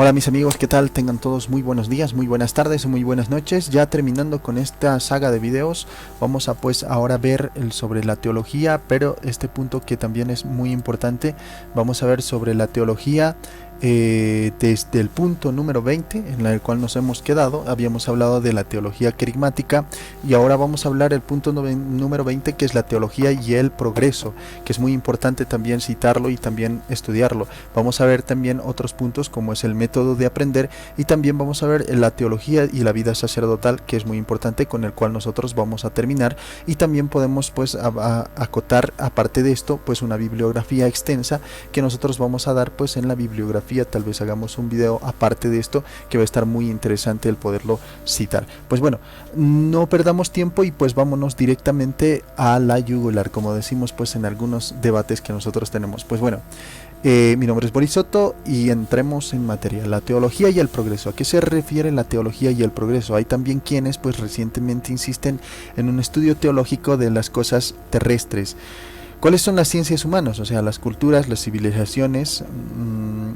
Hola mis amigos, ¿qué tal? Tengan todos muy buenos días, muy buenas tardes o muy buenas noches. Ya terminando con esta saga de videos, vamos a pues ahora ver sobre la teología, pero este punto que también es muy importante, vamos a ver sobre la teología desde el punto número 20 en el cual nos hemos quedado. Habíamos hablado de la teología querigmática y ahora vamos a hablar el punto número 20, que es la teología y el progreso, que es muy importante también citarlo y también estudiarlo. Vamos a ver también otros puntos como es el método de aprender, y también vamos a ver la teología y la vida sacerdotal, que es muy importante, con el cual nosotros vamos a terminar. Y también podemos pues acotar aparte de esto pues una bibliografía extensa que nosotros vamos a dar pues en la bibliografía. Tal vez hagamos un video aparte de esto que va a estar muy interesante el poderlo citar. Pues bueno, no perdamos tiempo y pues vámonos directamente a la yugular, como decimos pues en algunos debates que nosotros tenemos. Pues bueno, mi nombre es Boris Soto y entremos en materia. La teología y el progreso. ¿A qué se refiere la teología y el progreso? Hay también quienes pues recientemente insisten en un estudio teológico de las cosas terrestres. ¿Cuáles son las ciencias humanas? O sea, las culturas, las civilizaciones,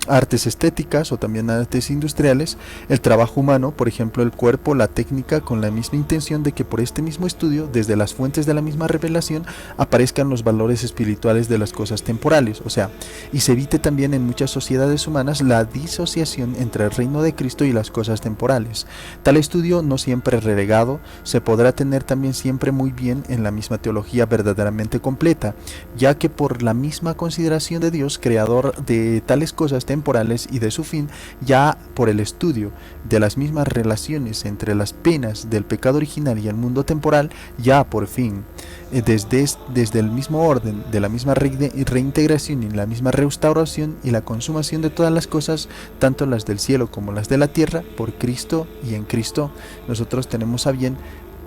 artes estéticas o también artes industriales, el trabajo humano, por ejemplo el cuerpo, la técnica, con la misma intención de que por este mismo estudio, desde las fuentes de la misma revelación, aparezcan los valores espirituales de las cosas temporales. O sea, y se evite también en muchas sociedades humanas la disociación entre el reino de Cristo y las cosas temporales. Tal estudio, no siempre relegado, se podrá tener también siempre muy bien en la misma teología verdaderamente completa, ya que por la misma consideración de Dios, creador de tales cosas temporales y de su fin, ya por el estudio de las mismas relaciones entre las penas del pecado original y el mundo temporal, ya por fin, desde el mismo orden de la misma reintegración y la misma restauración y la consumación de todas las cosas, tanto las del cielo como las de la tierra, por Cristo y en Cristo, nosotros tenemos a bien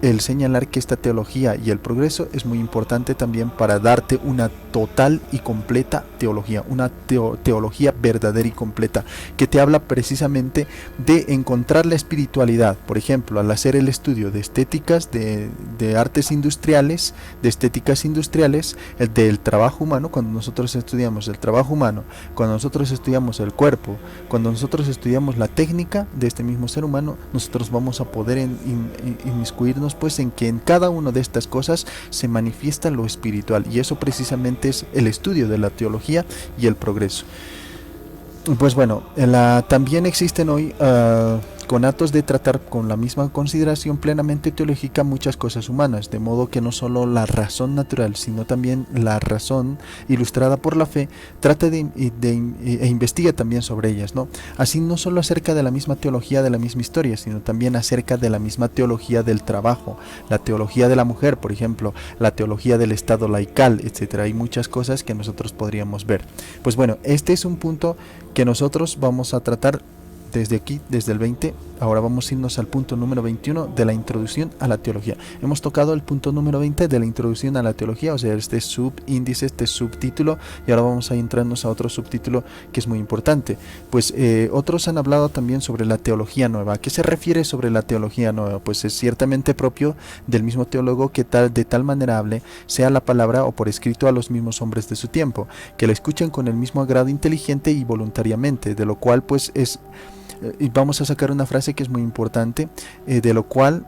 el señalar que esta teología y el progreso es muy importante también para darte una total y completa teología, una teología verdadera y completa, que te habla precisamente de encontrar la espiritualidad. Por ejemplo, al hacer el estudio de estéticas, de artes industriales, de estéticas industriales, el del trabajo humano, cuando nosotros estudiamos el trabajo humano, cuando nosotros estudiamos el cuerpo, cuando nosotros estudiamos la técnica de este mismo ser humano, nosotros vamos a poder inmiscuirnos pues en que en cada una de estas cosas se manifiesta lo espiritual, y eso precisamente es el estudio de la teología y el progreso. Pues bueno, también existen hoy conatos de tratar con la misma consideración plenamente teológica muchas cosas humanas, de modo que no solo la razón natural, sino también la razón ilustrada por la fe trata e investiga también sobre ellas, ¿no? Así, no solo acerca de la misma teología de la misma historia, sino también acerca de la misma teología del trabajo, la teología de la mujer, por ejemplo, la teología del Estado laical, etcétera. Hay muchas cosas que nosotros podríamos ver. Pues bueno, este es un punto que nosotros vamos a tratar desde aquí, desde el 20. Ahora vamos a irnos al punto número 21 de la introducción a la teología. Hemos tocado el punto número 20 de la introducción a la teología, o sea, este subíndice, este subtítulo, y ahora vamos a entrarnos a otro subtítulo que es muy importante. Pues otros han hablado también sobre la teología nueva. ¿A qué se refiere sobre la teología nueva? Pues es ciertamente propio del mismo teólogo que de tal manera hable, sea la palabra o por escrito, a los mismos hombres de su tiempo, que la escuchen con el mismo agrado inteligente y voluntariamente, de lo cual pues es... Y vamos a sacar una frase que es muy importante, de lo cual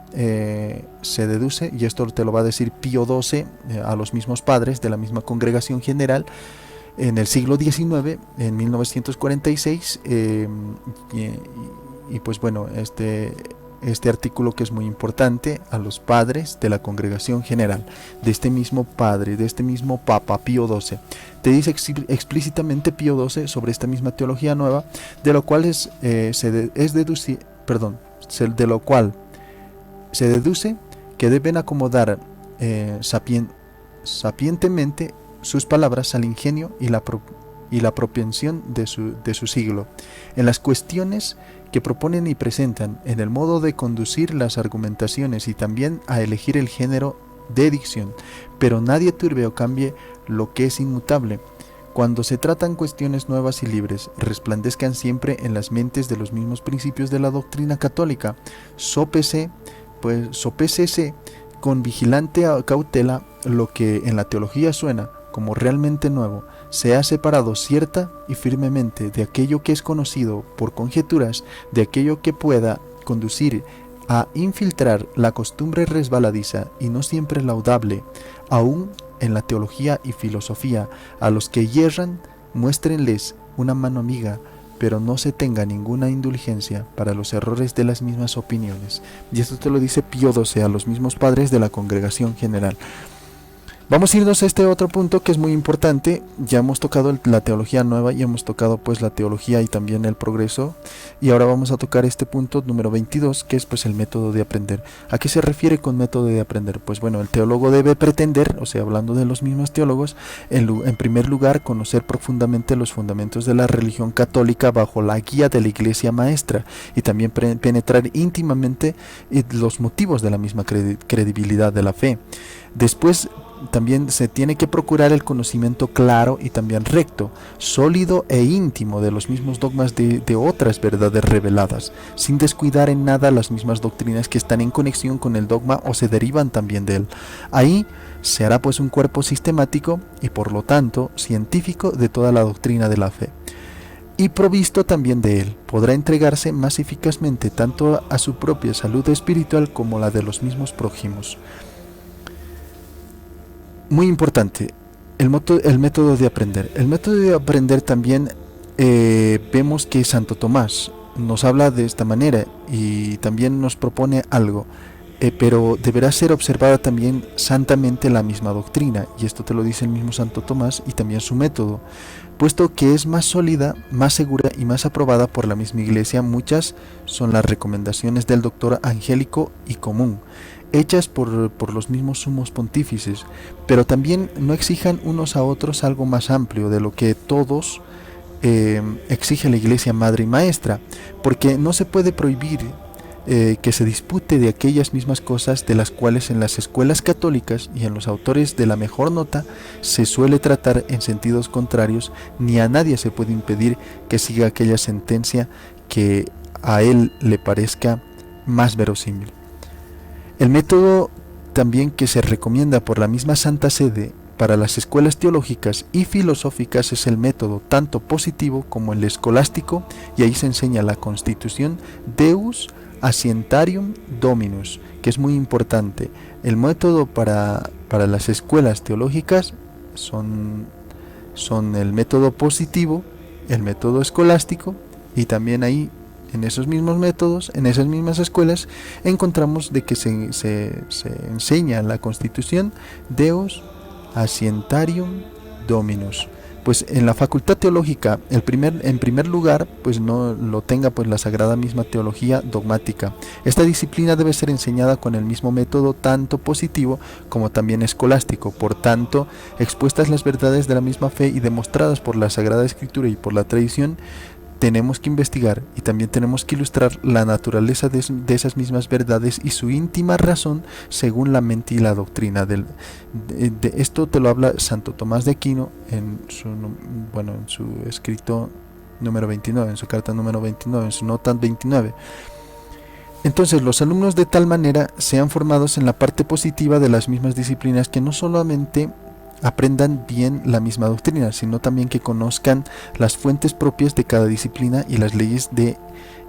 se deduce, y esto te lo va a decir Pío XII a los mismos padres de la misma congregación general en el siglo XIX, en 1946, y pues bueno, este artículo que es muy importante, a los padres de la congregación general, de este mismo padre, de este mismo Papa Pío XII, te dice explícitamente Pío XII sobre esta misma teología nueva, de lo cual de lo cual se deduce que deben acomodar sapientemente sus palabras al ingenio y la propensión de su siglo, en las cuestiones que proponen y presentan, en el modo de conducir las argumentaciones y también a elegir el género de dicción, pero nadie turbe o cambie lo que es inmutable. Cuando se tratan cuestiones nuevas y libres, resplandezcan siempre en las mentes de los mismos principios de la doctrina católica. Sopésese con vigilante cautela lo que en la teología suena, como realmente nuevo, se ha separado cierta y firmemente de aquello que es conocido por conjeturas, de aquello que pueda conducir a infiltrar la costumbre resbaladiza y no siempre laudable, aún en la teología y filosofía. A los que yerran, muéstrenles una mano amiga, pero no se tenga ninguna indulgencia para los errores de las mismas opiniones. Y esto te lo dice Pío XII a los mismos padres de la Congregación General. Vamos a irnos a este otro punto que es muy importante. Ya hemos tocado la teología nueva y hemos tocado pues la teología y también el progreso, y ahora vamos a tocar este punto número 22, que es pues el método de aprender. ¿A qué se refiere con método de aprender? Pues bueno, el teólogo debe pretender, o sea, hablando de los mismos teólogos, en primer lugar conocer profundamente los fundamentos de la religión católica bajo la guía de la Iglesia Maestra, y también penetrar íntimamente los motivos de la misma credibilidad de la fe. Después también se tiene que procurar el conocimiento claro y también recto, sólido e íntimo de los mismos dogmas de otras verdades reveladas, sin descuidar en nada las mismas doctrinas que están en conexión con el dogma o se derivan también de él. Ahí se hará pues un cuerpo sistemático y por lo tanto científico de toda la doctrina de la fe. Y provisto también de él, podrá entregarse más eficazmente tanto a su propia salud espiritual como la de los mismos prójimos. Muy importante, el método de aprender. El método de aprender también vemos que Santo Tomás nos habla de esta manera y también nos propone algo, pero deberá ser observada también santamente la misma doctrina, y esto te lo dice el mismo Santo Tomás y también su método, puesto que es más sólida, más segura y más aprobada por la misma Iglesia. Muchas son las recomendaciones del doctor angélico y común, hechas por los mismos sumos pontífices, pero también no exijan unos a otros algo más amplio de lo que todos exige la Iglesia Madre y Maestra, porque no se puede prohibir que se dispute de aquellas mismas cosas de las cuales en las escuelas católicas y en los autores de la mejor nota se suele tratar en sentidos contrarios, ni a nadie se puede impedir que siga aquella sentencia que a él le parezca más verosímil. El método también que se recomienda por la misma Santa Sede para las escuelas teológicas y filosóficas es el método tanto positivo como el escolástico, y ahí se enseña la constitución Deus Ascientarium Dominus, que es muy importante. El método para las escuelas teológicas son el método positivo, el método escolástico, y también ahí en esos mismos métodos, en esas mismas escuelas, encontramos de que se enseña la constitución Deus Ascientarium Dominus. Pues en la facultad teológica, en primer lugar, pues no lo tenga pues la sagrada misma teología dogmática. Esta disciplina debe ser enseñada con el mismo método tanto positivo como también escolástico. Por tanto, expuestas las verdades de la misma fe y demostradas por la Sagrada Escritura y por la tradición, tenemos que investigar y también tenemos que ilustrar la naturaleza de esas mismas verdades y su íntima razón según la mente y la doctrina. De esto te lo habla Santo Tomás de Aquino en su escrito número 29, en su carta número 29, en su nota 29. Entonces, los alumnos de tal manera sean formados en la parte positiva de las mismas disciplinas, que no solamente aprendan bien la misma doctrina, sino también que conozcan las fuentes propias de cada disciplina y las leyes de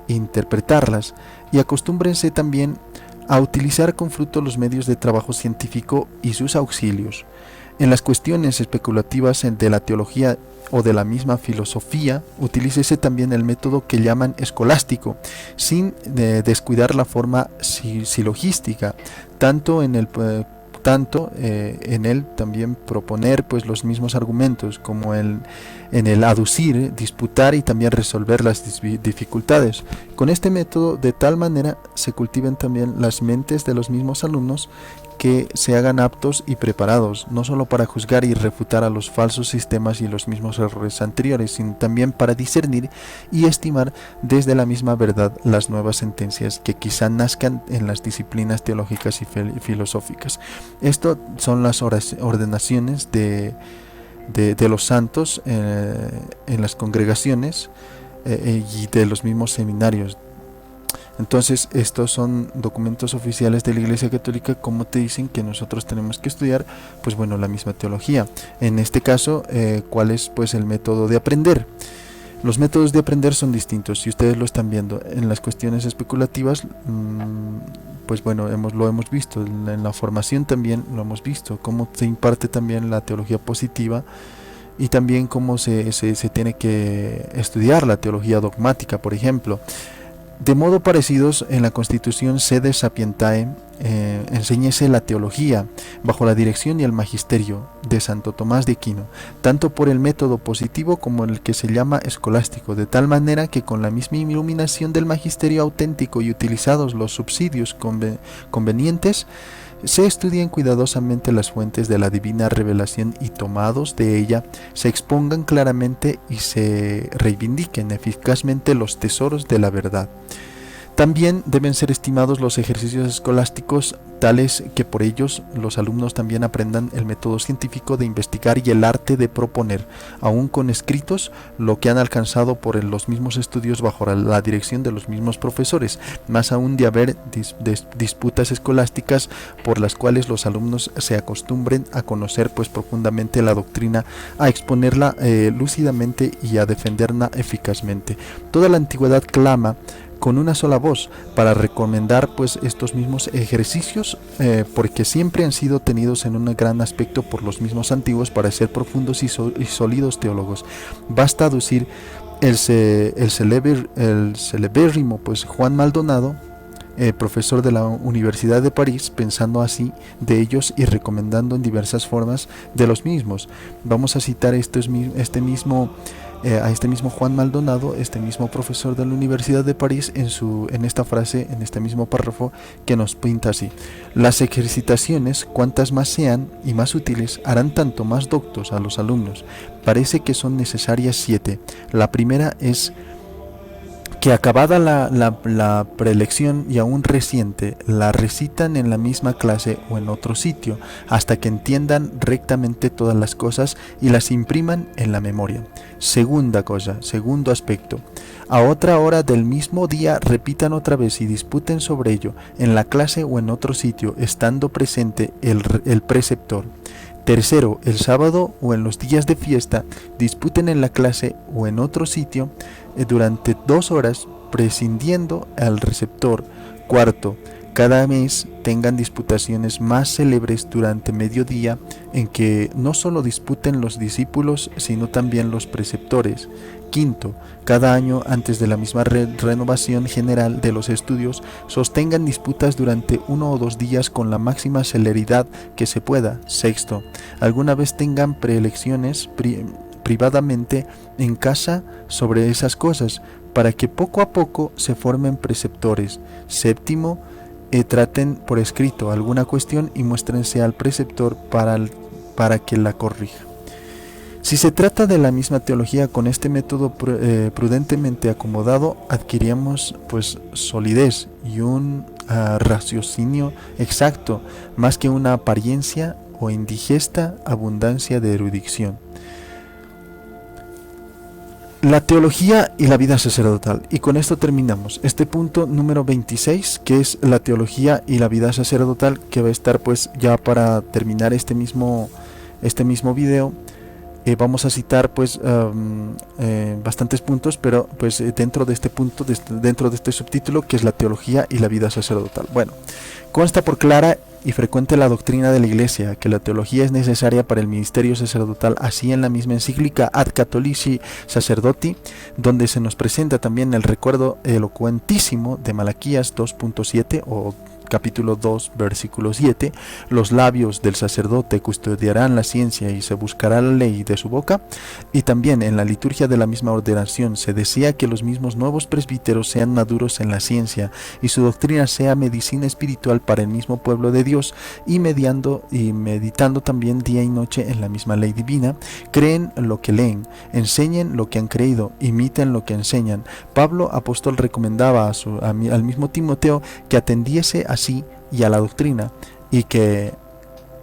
interpretarlas, y acostúmbrense también a utilizar con fruto los medios de trabajo científico y sus auxilios. En las cuestiones especulativas de la teología o de la misma filosofía, utilícese también el método que llaman escolástico, sin descuidar la forma silogística, tanto en él también proponer pues los mismos argumentos, como en el aducir, disputar y también resolver las dificultades. Con este método, de tal manera se cultiven también las mentes de los mismos alumnos, que se hagan aptos y preparados, no solo para juzgar y refutar a los falsos sistemas y los mismos errores anteriores, sino también para discernir y estimar desde la misma verdad las nuevas sentencias que quizá nazcan en las disciplinas teológicas y filosóficas. Esto son las ordenaciones de los santos en las congregaciones y de los mismos seminarios. Entonces estos son documentos oficiales de la Iglesia Católica, como te dicen que nosotros tenemos que estudiar, pues bueno, la misma teología. En este caso, ¿cuál es pues el método de aprender? Los métodos de aprender son distintos, si ustedes lo están viendo en las cuestiones especulativas, pues bueno, lo hemos visto, en la formación también lo hemos visto, cómo se imparte también la teología positiva y también cómo se tiene que estudiar la teología dogmática, por ejemplo. De modo parecidos, en la Constitución Sede Sapientae enséñese la teología bajo la dirección y el magisterio de Santo Tomás de Aquino, tanto por el método positivo como el que se llama escolástico, de tal manera que con la misma iluminación del magisterio auténtico y utilizados los subsidios convenientes, se estudien cuidadosamente las fuentes de la divina revelación y tomados de ella, se expongan claramente y se reivindiquen eficazmente los tesoros de la verdad. También deben ser estimados los ejercicios escolásticos, tales que por ellos los alumnos también aprendan el método científico de investigar y el arte de proponer, aún con escritos, lo que han alcanzado por los mismos estudios bajo la dirección de los mismos profesores, más aún de haber disputas escolásticas por las cuales los alumnos se acostumbren a conocer pues profundamente la doctrina, a exponerla lúcidamente y a defenderla eficazmente. Toda la antigüedad clama con una sola voz para recomendar pues estos mismos ejercicios, porque siempre han sido tenidos en un gran aspecto por los mismos antiguos para ser profundos y sólidos teólogos. Basta aducir el celebérrimo pues Juan Maldonado, profesor de la Universidad de París, pensando así de ellos y recomendando en diversas formas de los mismos. Vamos a citar a este mismo Juan Maldonado, este mismo profesor de la Universidad de París, en esta frase, en este mismo párrafo, que nos pinta así: las ejercitaciones, cuantas más sean y más útiles, harán tanto más doctos a los alumnos. Parece que son necesarias 7. La primera es que acabada la preelección y aún reciente, la recitan en la misma clase o en otro sitio, hasta que entiendan rectamente todas las cosas y las impriman en la memoria. Segundo aspecto, a otra hora del mismo día repitan otra vez y disputen sobre ello, en la clase o en otro sitio, estando presente el preceptor. Tercero, el sábado o en los días de fiesta, disputen en la clase o en otro sitio durante 2 horas, prescindiendo al receptor. Cuarto, cada mes tengan disputaciones más célebres durante mediodía, en que no solo disputen los discípulos, sino también los preceptores. Quinto, cada año, antes de la misma renovación general de los estudios, sostengan disputas durante 1 o 2 días con la máxima celeridad que se pueda. Sexto, alguna vez tengan preelecciones privadamente en casa sobre esas cosas, para que poco a poco se formen preceptores. Séptimo, traten por escrito alguna cuestión y muéstrense al preceptor para que la corrija. Si se trata de la misma teología, con este método prudentemente acomodado, adquiríamos pues solidez y un raciocinio exacto, más que una apariencia o indigesta abundancia de erudición. La teología y la vida sacerdotal. Y con esto terminamos este punto número 26, que es la teología y la vida sacerdotal, que va a estar pues ya para terminar este mismo video. Vamos a citar pues bastantes puntos, pero pues dentro de este punto, dentro de este subtítulo, que es la teología y la vida sacerdotal. Bueno, consta por clara y frecuente la doctrina de la Iglesia que la teología es necesaria para el ministerio sacerdotal, así en la misma encíclica Ad Catholici Sacerdoti, donde se nos presenta también el recuerdo elocuentísimo de Malaquías 2.7 o capítulo 2, versículo 7, los labios del sacerdote custodiarán la ciencia y se buscará la ley de su boca. Y también en la liturgia de la misma ordenación se desea que los mismos nuevos presbíteros sean maduros en la ciencia y su doctrina sea medicina espiritual para el mismo pueblo de Dios, y meditando también día y noche en la misma ley divina, creen lo que leen, enseñen lo que han creído, imiten lo que enseñan. Pablo apóstol recomendaba al mismo Timoteo que atendiese así y a la doctrina, y que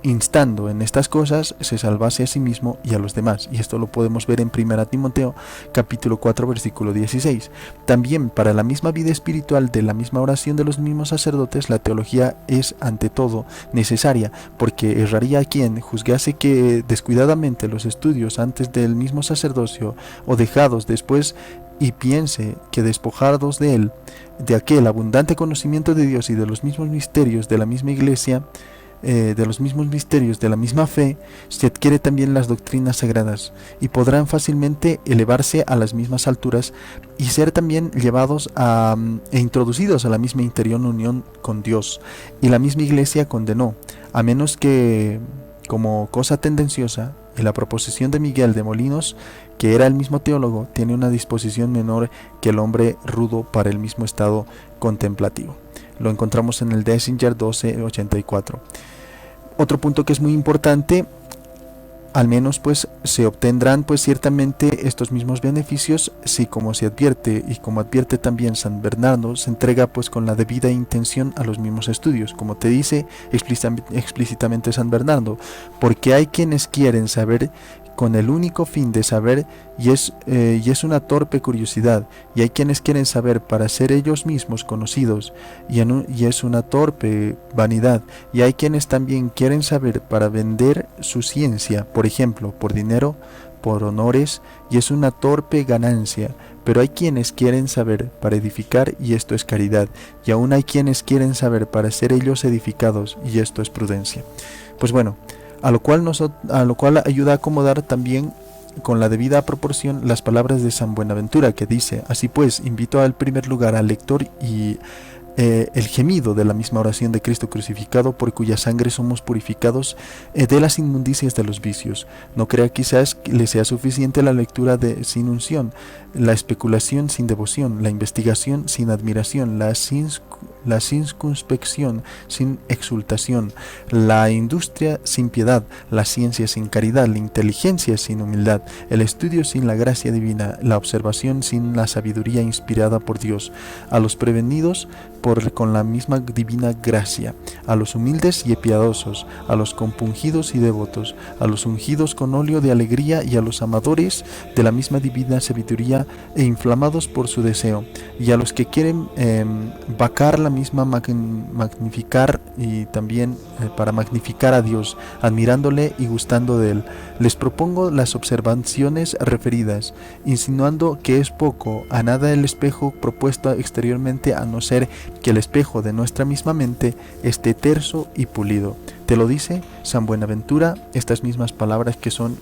instando en estas cosas, se salvase a sí mismo y a los demás. Y esto lo podemos ver en 1 Timoteo capítulo 4 versículo 16. También para la misma vida espiritual de la misma oración de los mismos sacerdotes, la teología es ante todo necesaria, porque erraría quien juzgase que descuidadamente los estudios antes del mismo sacerdocio o dejados después, y piense que despojados de él, de aquel abundante conocimiento de Dios y de los mismos misterios de la misma iglesia, de los mismos misterios de la misma fe, se adquiere también las doctrinas sagradas, y podrán fácilmente elevarse a las mismas alturas y ser también llevados e introducidos a la misma interior unión con Dios. Y la misma iglesia condenó, a menos que, como cosa tendenciosa, en la proposición de Miguel de Molinos, que era el mismo teólogo, tiene una disposición menor que el hombre rudo para el mismo estado contemplativo. Lo encontramos en el Dessinger 1284. Otro punto que es muy importante, al menos pues se obtendrán pues ciertamente estos mismos beneficios si, como se advierte y como advierte también San Bernardo, se entrega pues con la debida intención a los mismos estudios, como te dice explícitamente San Bernardo, porque hay quienes quieren saber con el único fin de saber, y es una torpe curiosidad, y hay quienes quieren saber para ser ellos mismos conocidos, y es una torpe vanidad, y hay quienes también quieren saber para vender su ciencia, por ejemplo, por dinero, por honores, y es una torpe ganancia. Pero hay quienes quieren saber para edificar, y esto es caridad, y aún hay quienes quieren saber para ser ellos edificados, y esto es prudencia. Pues bueno, a lo cual ayuda a acomodar también con la debida proporción las palabras de San Buenaventura, que dice: así pues, invito al primer lugar al lector y el gemido de la misma oración de Cristo crucificado, por cuya sangre somos purificados de las inmundicias de los vicios. No crea quizás que le sea suficiente la lectura sin unción, la especulación sin devoción, la investigación sin admiración, la circunspección sin exultación, la industria sin piedad, la ciencia sin caridad, la inteligencia sin humildad, el estudio sin la gracia divina, la observación sin la sabiduría inspirada por Dios. A los prevenidos con la misma divina gracia, a los humildes y piadosos, a los compungidos y devotos, a los ungidos con óleo de alegría y a los amadores de la misma divina sabiduría e inflamados por su deseo, y a los que quieren vacar la misma magnificar, y también para magnificar a Dios, admirándole y gustando de él. Les propongo las observaciones referidas, insinuando que es poco a nada el espejo propuesto exteriormente, a no ser que el espejo de nuestra misma mente esté terso y pulido. Te lo dice San Buenaventura, estas mismas palabras que son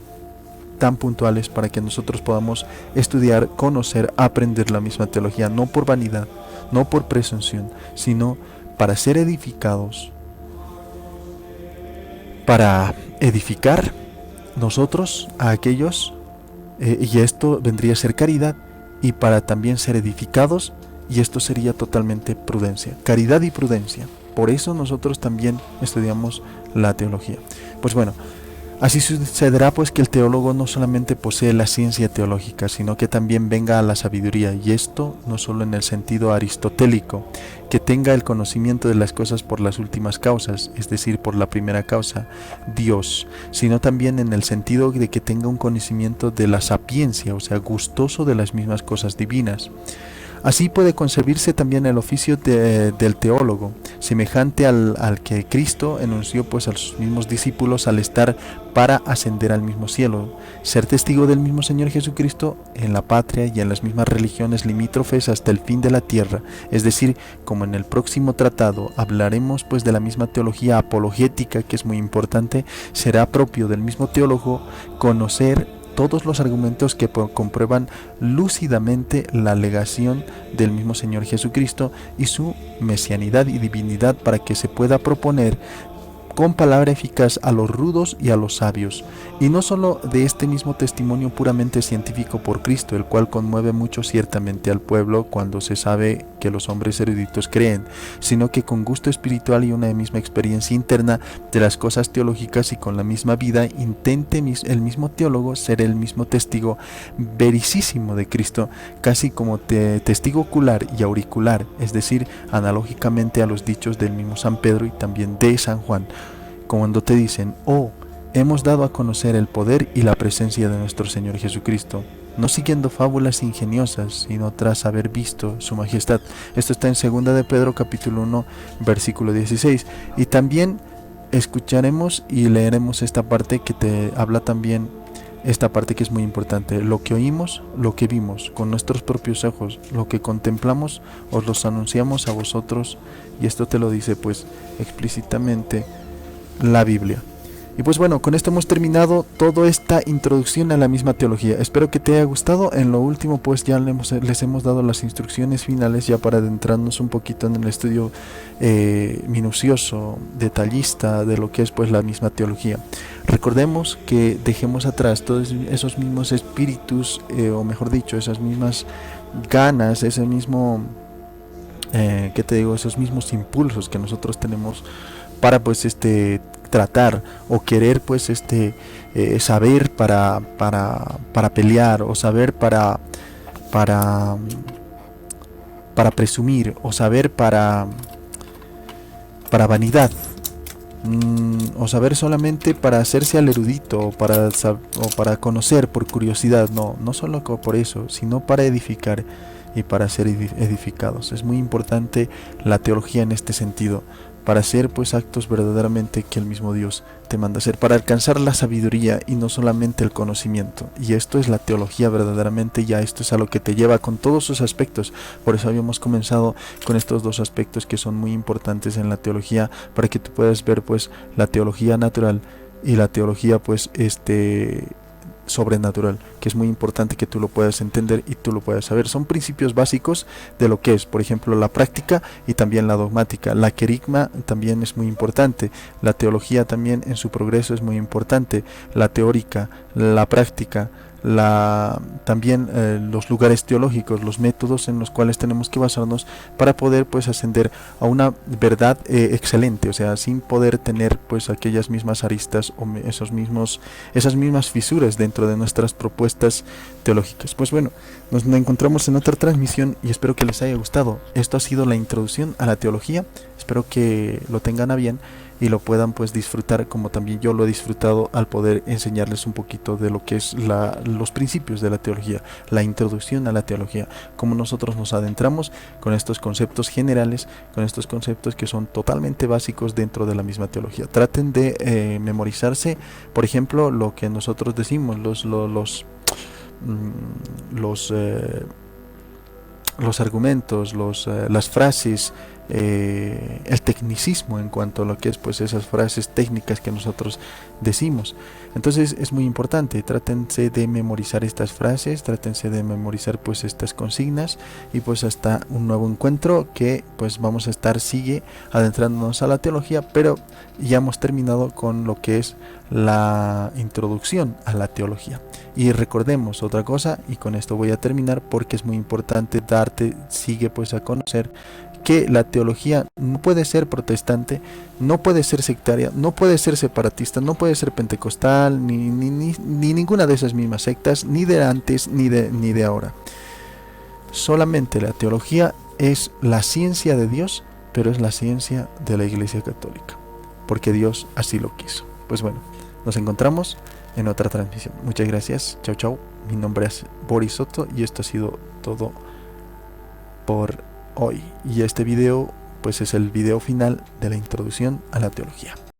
tan puntuales para que nosotros podamos estudiar, conocer, aprender la misma teología, no por vanidad, no por presunción, sino para ser edificados, para edificar nosotros a aquellos, y esto vendría a ser caridad, y para también ser edificados, y esto sería totalmente prudencia, caridad y prudencia. Por eso nosotros también estudiamos la teología. Pues bueno, así sucederá pues que el teólogo no solamente posee la ciencia teológica, sino que también venga a la sabiduría, y esto no solo en el sentido aristotélico, que tenga el conocimiento de las cosas por las últimas causas, es decir, por la primera causa, Dios, sino también en el sentido de que tenga un conocimiento de la sapiencia, o sea, gustoso de las mismas cosas divinas. Así puede concebirse también el oficio del teólogo, semejante al que Cristo enunció pues a sus mismos discípulos al estar para ascender al mismo cielo, ser testigo del mismo Señor Jesucristo en la patria y en las mismas religiones limítrofes hasta el fin de la tierra. Es decir, como en el próximo tratado hablaremos pues de la misma teología apologética, que es muy importante, será propio del mismo teólogo conocer todos los argumentos que comprueban lúcidamente la alegación del mismo Señor Jesucristo y su mesianidad y divinidad, para que se pueda proponer con palabra eficaz a los rudos y a los sabios, y no solo de este mismo testimonio puramente científico por Cristo, el cual conmueve mucho ciertamente al pueblo cuando se sabe que los hombres eruditos creen, sino que con gusto espiritual y una misma experiencia interna de las cosas teológicas, y con la misma vida intente el mismo teólogo ser el mismo testigo vericísimo de Cristo, casi como testigo ocular y auricular, es decir, analógicamente a los dichos del mismo San Pedro y también de San Juan, cuando te dicen: oh, hemos dado a conocer el poder y la presencia de nuestro Señor Jesucristo, no siguiendo fábulas ingeniosas, sino tras haber visto su majestad. Esto está en 2 de Pedro capítulo 1 versículo 16. Y también escucharemos y leeremos esta parte que te habla también, esta parte que es muy importante: lo que oímos, lo que vimos con nuestros propios ojos, lo que contemplamos, os los anunciamos a vosotros. Y esto te lo dice pues explícitamente la Biblia. Y pues bueno, con esto hemos terminado toda esta introducción a la misma teología. Espero que te haya gustado. En lo último pues ya les hemos dado las instrucciones finales, ya para adentrarnos un poquito en el estudio minucioso, detallista de lo que es pues la misma teología. Recordemos que dejemos atrás todos esos mismos espíritus, o mejor dicho, esas mismas ganas, ese mismo, ¿qué te digo? Esos mismos impulsos que nosotros tenemos para pues tratar o querer pues saber para pelear, o saber para presumir, o saber para vanidad, o saber solamente para hacerse al erudito, o para conocer por curiosidad. No solo por eso, sino para edificar y para ser edificados. Es muy importante la teología en este sentido, para hacer pues actos verdaderamente que el mismo Dios te manda hacer, para alcanzar la sabiduría y no solamente el conocimiento. Y esto es la teología verdaderamente, ya esto es a lo que te lleva con todos sus aspectos. Por eso habíamos comenzado con estos dos aspectos que son muy importantes en la teología, para que tú puedas ver pues la teología natural y la teología pues sobrenatural, que es muy importante que tú lo puedas entender y tú lo puedas saber. Son principios básicos de lo que es, por ejemplo, la práctica y también la dogmática. La querigma también es muy importante, la teología también en su progreso es muy importante, la teórica, la práctica, también los lugares teológicos, los métodos en los cuales tenemos que basarnos para poder pues ascender a una verdad excelente, o sea, sin poder tener pues aquellas mismas aristas o esas mismas fisuras dentro de nuestras propuestas teológicas. Pues bueno, nos encontramos en otra transmisión y espero que les haya gustado. Esto ha sido la introducción a la teología. Espero que lo tengan a bien y lo puedan pues disfrutar, como también yo lo he disfrutado al poder enseñarles un poquito de lo que es los principios de la teología, la introducción a la teología, cómo nosotros nos adentramos con estos conceptos generales, con estos conceptos que son totalmente básicos dentro de la misma teología. Traten de memorizarse, por ejemplo, lo que nosotros decimos, los argumentos, las frases, el tecnicismo en cuanto a lo que es pues esas frases técnicas que nosotros decimos. Entonces es muy importante, trátense de memorizar estas frases, trátense de memorizar pues estas consignas, y pues hasta un nuevo encuentro, que pues vamos a estar adentrándonos a la teología, pero ya hemos terminado con lo que es la introducción a la teología. Y recordemos otra cosa, y con esto voy a terminar porque es muy importante sigue pues a conocer que la teología no puede ser protestante, no puede ser sectaria, no puede ser separatista, no puede ser pentecostal, ni ninguna de esas mismas sectas, ni de antes ni de ahora. Solamente la teología es la ciencia de Dios, pero es la ciencia de la Iglesia Católica, porque Dios así lo quiso. Pues bueno, nos encontramos en otra transmisión. Muchas gracias, chao chao. Mi nombre es Boris Soto y esto ha sido todo por hoy. Y este video pues es el video final de la introducción a la teología.